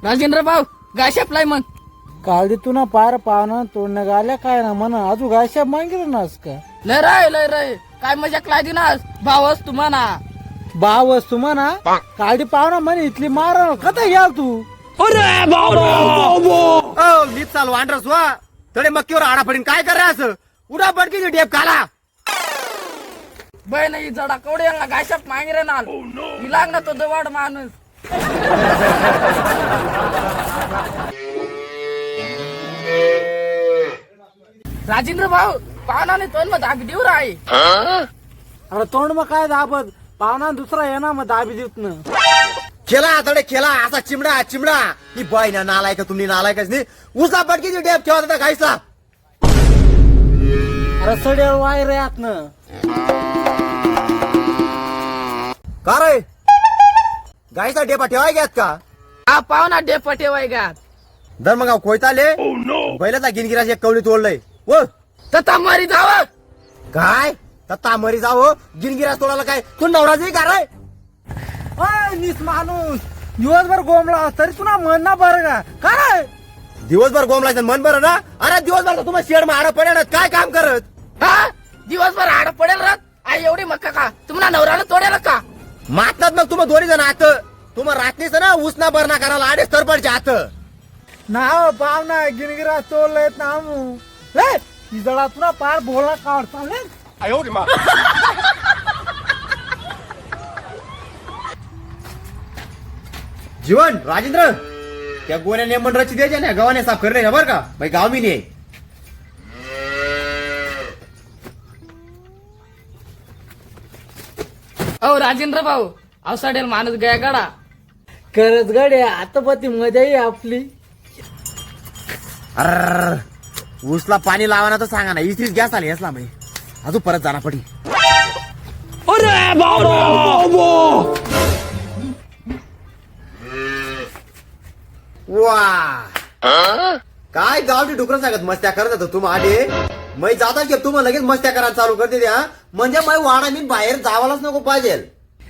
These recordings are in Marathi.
राजेंद्र भाऊ गाशापलाय मग काल दे तू ना पार पावना तोडणं गाल्या काय ना म्हणा अजून गायशा मागितलं नास का लय रे काय मजा क्लाय दिनास भावस तू म्हणा बावस तू म्हणा काल दे पावना म्हणे इथली मार कथा घ्याल तू नीट चालू आंड्रस वा तडे मक्कीवर आडा पडीन काय कर असं उडा पडकी डेप काला बय नाही जडा कवडे गाशाप मागे ना मी लागणार तो दवाड माणूस राजेंद्र भाऊ पाहुणाने तोंड मग दाबी देऊ राही अरे तोंड मग काय दाबत पावना दुसरा ये ना मग दाबी देत ना खेळा तडे खेळा असा चिमडा चिमडा ही बाय ना नालाय का तुम्ही नालाय काच नाही उसा पडकी डेप ठेवा होता गायचा अरे सडेल वायर यात ना का रे गायचा डेपा ठेवाय घ्यात का हा पाहुणा डेपटे वाय गा दर मग कोयताले बैलाचा गिनगिराशी एक कवली तोडलंय व तथा मरी जाव काय तत्ता मरी जाव गिनगिरास तोडायला काय तू नवराजी का रे निस माणूस दिवसभर गोमला तरी तुला म्हण ना बरं का काय दिवसभर गोमलायचं मन बरं ना अरे दिवसभर तुम्हाला शेड मारा पडेल काय काम करत हा दिवसभर आड पडेल रात आई एवढी मक्का का तुम्हाला नवऱ्याला तोडेल का मागतात मग तुम्हाला दोन्ही जण आत तुम्हाला रात्रीच ना उसना भरणा करायला आडेच तरपडचे आत ना पावना गिरगिरा तोडलेत ना जळा तुला पार बोला काढ चालेल जीवन राजेंद्र त्या गोण्या नेमन रची द्यायच्या ना गावाने साफ करणे बरं का भाई गाव मी नाही अहो राजेंद्र भाऊ अवसाडेल माणूस गया गडा करत गडे आता पती मजा आहे आपली अर ऊसला पाणी लावाना तर सांगा ना इथेच गॅस आली असला म्हणजे अजून परत जाणार पडी वा काय गावठी डुकर सांगत मस्त्या करत होतो तुम्ही आडे मै जाता की तुम्हाला लगेच मस्त्या करायला चालू करते द्या म्हणजे मै वाडा मी बाहेर जावालाच नको पाहिजे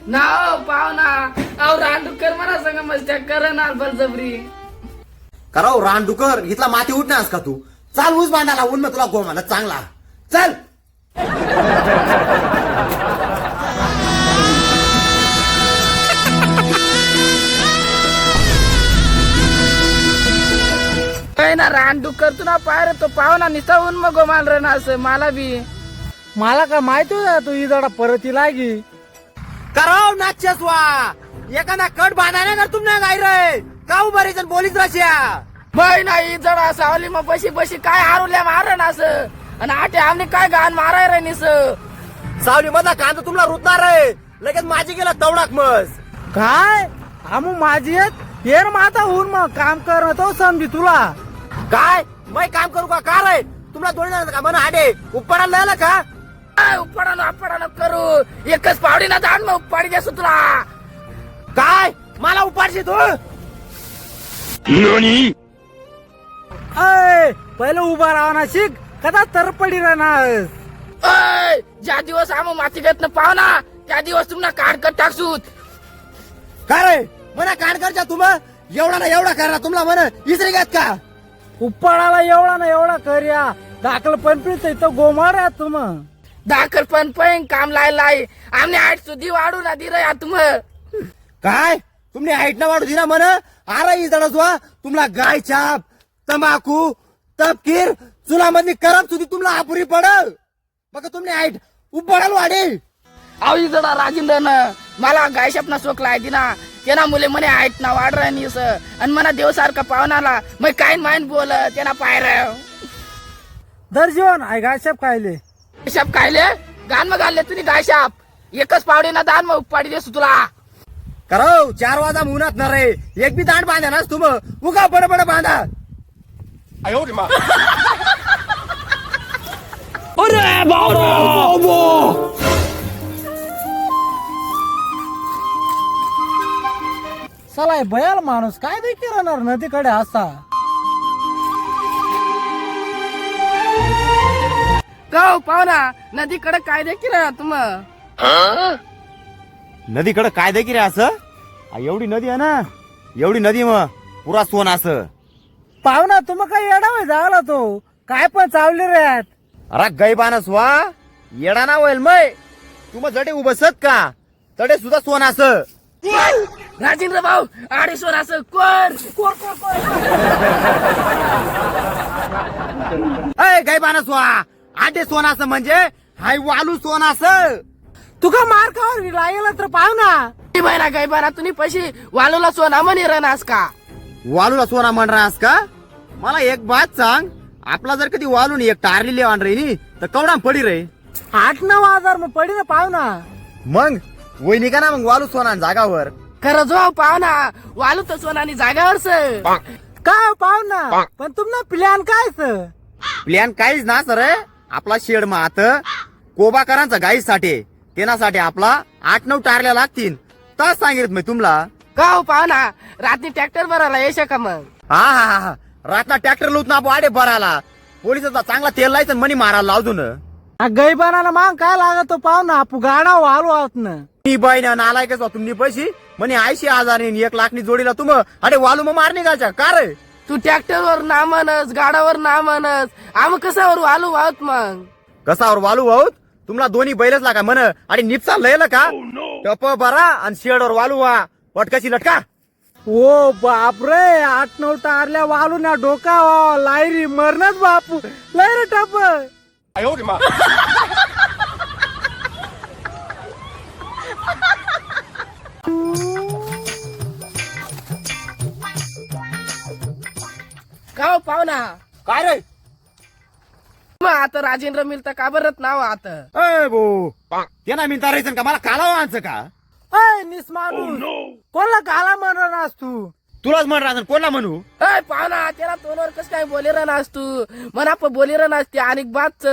ना पाहुणा अहो रांडूकर म्हणा संग मस्त्या कर ना बलजबरी कराव रानडुकर इथला माती उठणार का तू चाल ऊस बांधायला ऊन मग तुला गोमाला चांगला चल काय ना रांडूकर तू ना पायर तो पाहुणा निसावून मग माल रे ना असं मला बी मला का माहिती होता तू ही जरा परती लागी कराव नाचस वा एखादा कट बांधायला ना तुम्ही गाय रे काऊ बरी जण बोलीच रशिया बाई नाही जडा सावली मग बशी बशी काय हारुल्या मार ना असं आणि आटे आमने काय गाण माराय रे निस सावली मधला कांदा तुम्हाला रुतणार रे लगेच माझी गेला तवडाक मस काय आमू माझी आहेत येर माता होऊन मग काम कर तो समजी तुला काय मैं काम करू का रे तुम्हाला दोन जण का म्हणा आडे उपडायला नाही का उपडानो करू एकच पावडी ना दान मग उपाडी देसू तुला काय मला उपाडशी तू अय पहिले उभा राहा ना शिक कदा तरपडी राहणार अय ज्या दिवस आम माती घेत न पाहुणा त्या दिवस तुम्हाला काढकट टाकसूत का रे म्हणा काढ करच्या तुम्ही एवढा ना एवढा करा तुम्हाला म्हणा इसरी घेत का उप्पाडाला एवढा ना एवढा करूया दाखल पंपीच इथं गोमार आहे तुम दाखल पण काम लाय आमने आठ सुधी वाढू ना दी रे तुम काय तुम्ही हाईट ना वाढू दिना म्हण आरा ही जण तुम्हाला गाय छाप तंबाखू तपकीर चुलामध्ये करप सुधी तुम्हाला अपुरी पडल बघा तुम्ही हाईट उपडाल वाढेल अहो जडा राजेंद्र न मला गायशाप ना शोक लाय दिना त्यांना मुले म्हणे आहेत ना वाढ राहनीस आणि मना देवसारखा पाहुणाला मग काय माइन बोल त्यांना पायर दर जेवण आहे गायशाप खायले गायशाप खायले गान मग घालले तुम्ही गायशाप एकच पावडी ना दान मग उपाडी देसू तुला करो 4 वाजा मुनात न रे एक बी दांड बांधा ना तुम उगा बड बड बांधा चला भयाल माणूस काय देखील राहणार नदीकडे असा गाव पाहुणा नदीकडे काय देखील तुम नदीकडे काय देखील रे असं एवढी नदी आहे ना एवढी नदी मग पुरा सोनाचं. पाहुणा तुम्ही काही येडावय झाला तो काय पण चावले रे यात. अरे गैबानस वा येडा ना होईल मय तू मग जडे उभसत का तडे सुद्धा सोनाचं. राजेंद्र भाऊ आडे सोनाचं कोण कोण कोण कोण अय गैबानस वा आडे सोनाचं म्हणजे हाय वालू सोनाचं. तुका मार खावर लागेल तर पाहुणा. बहिणा काही बरा तुम्ही पैसे वालूला सोना म्हणे रनास का वालूला सोना म्हण राहस का. मला एक बात सांग आपला जर कधी वालून एक टारली लेवान रे तर कवडा पडी रे. 8-9 मग पडी ना पाहुणा. मग वहिनी का ना मग वालू सोना जागावर. खरं जो पाहुणा वालू तर सोनानी जागावरच काय पाहुणा पण तुमना प्लॅन काय प्लॅन काहीच ना सर आपला शेड मात कोबाकरांचा गाईसाठी तेनासाठी आपला 8-9 टारल्या लागतील तस सांगितलं मी तुम्हाला. का हो पाहुणा रात्री ट्रॅक्टर भरायला येश का मग. हा हा हा हा रातना ट्रॅक्टर लुत ना वाडे भराला पोलिसाचा चांगला तेल लायचं मनी मारायला लावतो ना. गैबानाला माग काय लागतो पाहुणा आपू गाडा वालू आहोत ना. मी बाईना नालायकच वा तुम्ही पैसे म्हणे 80,000 1,00,000 जोडीला तुम अरे वालू मग मारणे गाच्या का रे. तू ट्रॅक्टरवर ना म्हणस गाडावर ना म्हणस आम्ही कसावर वालू आहोत मग. कसावर वालू आहोत तुम्हाला दोन्ही बैलच लागा म्हण आणि निपसा लयलं का टप बरा आणि शेडवर वालू वा पटकशी लटका. ओ बापरे 8-9 टारल्या वालू ना डोका लायरी मरणच बापू लय रे टप. का हो पाहुणा काय रे मग आता राजेंद्र मिलता का बरत नाव आता. अय भो त्यांना मी तारायचं का मला कालावं आणचं का. अय निस्माणूस कोणला काला म्हणणार तू. तुलाच म्हण राहणार कोणला म्हणू. अय पाहुणा त्याला तोंडवर कस काय बोले राहनास तू म्हणा पण बोले राहनास ते अनेक बातच.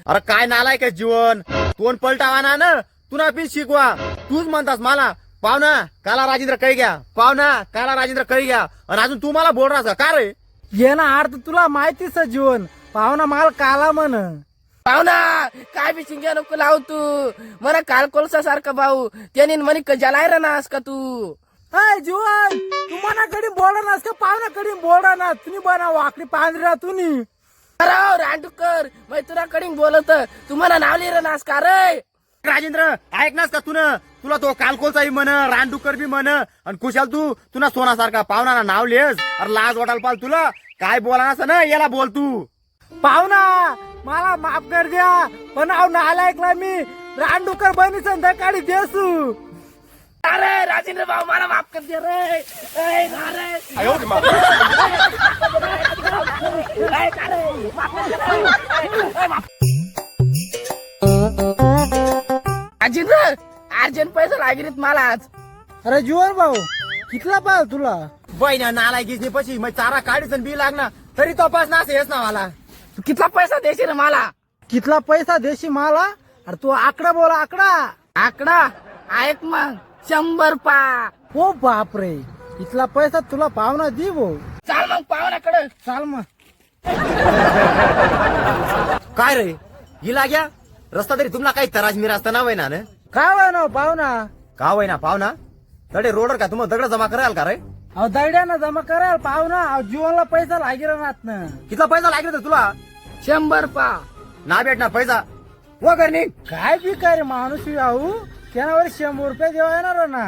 अरे काय नालाय का जीवन तोंड पलटावा ना तुला बी शिकवा तूच म्हणतास मला पाहुणा काला राजेंद्र कळी घ्या पाहुणा काला राजेंद्र कळी घ्या आणि अजून तू मला बोल राहा का रे. ये ना अर्थ तुला माहितीच जीवन पाहुणा माल काला म्हण. पाहुणा काय बी चिंग्या नको लावू तू म्हणा काल कोलसा सारखा भाऊ त्याने म्हणे जलाय राहनास का तू. अय जीवन तू मनाकडे बोलणार का पाहुण्याकडे बोलणार तुम्ही बना वाकडी पांढऱ्या तुम्ही. अरे रांडूकर मग तुला कडीन बोलत तू म्हणा नाव लिहिलं नास का रे. राजेंद्र ऐकनास का तुला तो कालकोलचाही म्हण रानडुक्कर बी म्हण आणि कुशाल तुला सोनासारखा पाहुणा नाव लिहस अरे लाज वाटायला पाल तुला काय बोला ना याला बोल तू. पाहुणा मला माफ कर द्या पण आव नालायकला मी रानडुकर बनी संध्याकाळी देसू. अरे राजेंद्र भाऊ मला माफ कर दे रे. ए, ना रे. ए, का रे? माफ कर दे रे. ए, माफ. राजेंद्र अर्जंट पैसा लागेल मला आज. अरे जीवन भाऊ कितला पाहिजे तुला. बहिणा नालाय गिजनी पशी मग चारा काढीच बी लागणार तरी तपास ना येस ना मला. तू कितला पैसा देशील रे मला. कितला पैसा देशी मला. अरे तू आकडा बोला आकडा. आकडा ऐक मग 100 पा. हो बापरे इथला पैसा तुला पाहुणा दे भाऊ. चाल मग पाहुण्याकडे. चाल मग. काय रे हिला घ्या रस्ता तरी तुम्हाला काही तराज मिराज ना ना काय वय ना पाहुणा. का वय ना पाहुणा तडे रोडर का तुम्हाला दगड जमा कराल का रे. अहो दैड्यानं जमा करायला पाहुणा अहो जीवनला पैसा लागेल ना. किती पैसा लागेल तर तुला 100 पा. ना भेटणार पैसा वगैरे नाही. काय बी काय रे माणूस आहो त्यावर 100 रुपये देवा येणार ना.